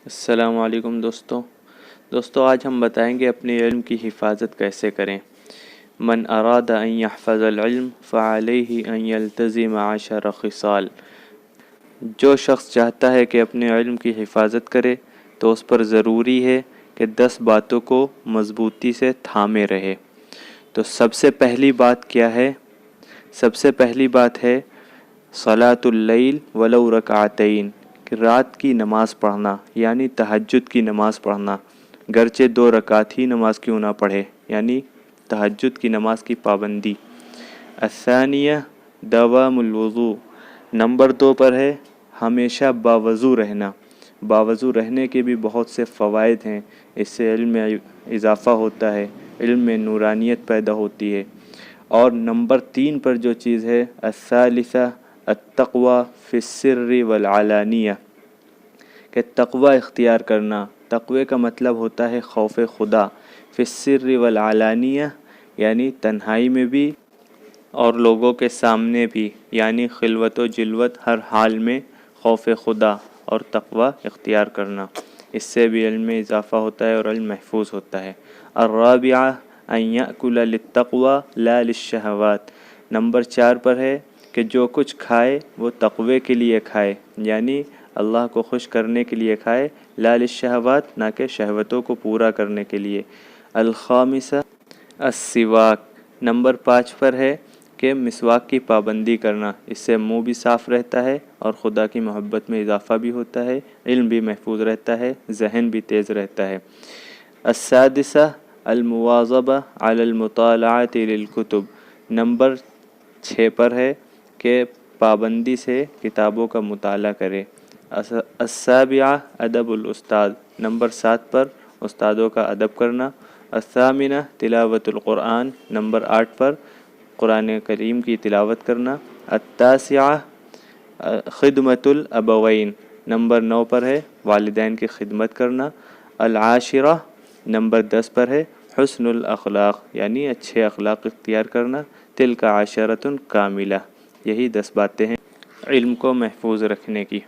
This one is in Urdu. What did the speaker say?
السلام علیکم دوستو آج ہم بتائیں گے اپنے علم کی حفاظت کیسے کریں۔ من اراد ان يحفظ العلم فعليه ان يلتزم 10 خصال۔ جو شخص چاہتا ہے کہ اپنے علم کی حفاظت کرے تو اس پر ضروری ہے کہ 10 باتوں کو مضبوطی سے تھامے رہے۔ تو سب سے پہلی بات کیا ہے؟ سب سے پہلی بات ہے صلاۃ اللیل ولو رکعتین، کہ رات کی نماز پڑھنا یعنی تہجد کی نماز پڑھنا، گرچہ 2 رکعت ہی نماز کیوں نہ پڑھے، یعنی تہجد کی نماز کی پابندی۔ الثانیہ دوام الوضوء، نمبر 2 پر ہے ہمیشہ باوضو رہنا۔ باوضو رہنے کے بھی بہت سے فوائد ہیں، اس سے علم میں اضافہ ہوتا ہے، علم میں نورانیت پیدا ہوتی ہے۔ اور نمبر 3 پر جو چیز ہے الثالثہ التقوی فی السر والعلانیہ، کہ تقوی اختیار کرنا۔ تقوی کا مطلب ہوتا ہے خوف خدا، فی السر والعلانیہ یعنی تنہائی میں بھی اور لوگوں کے سامنے بھی، یعنی خلوت و جلوت ہر حال میں خوف خدا اور تقوی اختیار کرنا۔ اس سے بھی علم میں اضافہ ہوتا ہے اور علم محفوظ ہوتا ہے۔ الرابعہ ان یأکل للتقوی لا للشہوات، نمبر 4 پر ہے کہ جو کچھ کھائے وہ تقوی کے لیے کھائے، یعنی اللہ کو خوش کرنے کے لیے کھائے، لا للشہوات، نہ کہ شہوتوں کو پورا کرنے کے لیے۔ الخامسہ السواک، نمبر 5 پر ہے کہ مسواک کی پابندی کرنا، اس سے منہ بھی صاف رہتا ہے اور خدا کی محبت میں اضافہ بھی ہوتا ہے، علم بھی محفوظ رہتا ہے، ذہن بھی تیز رہتا ہے۔ السادسہ المواظبہ علی المطالعۃ للکتب، نمبر 6 پر ہے کہ پابندی سے کتابوں کا مطالعہ کرے۔ السابعہ ادب الاستاذ، نمبر 7 پر استادوں کا ادب کرنا۔ الثامنہ تلاوت القرآن، نمبر 8 پر قرآن کریم کی تلاوت کرنا۔ التاسعہ خدمت الابوین، نمبر 9 پر ہے والدین کی خدمت کرنا۔ العاشرہ، نمبر 10 پر ہے حسن الاخلاق، یعنی اچھے اخلاق اختیار کرنا۔ تلک عشرۃ کاملہ، یہی 10 باتیں ہیں علم کو محفوظ رکھنے کی۔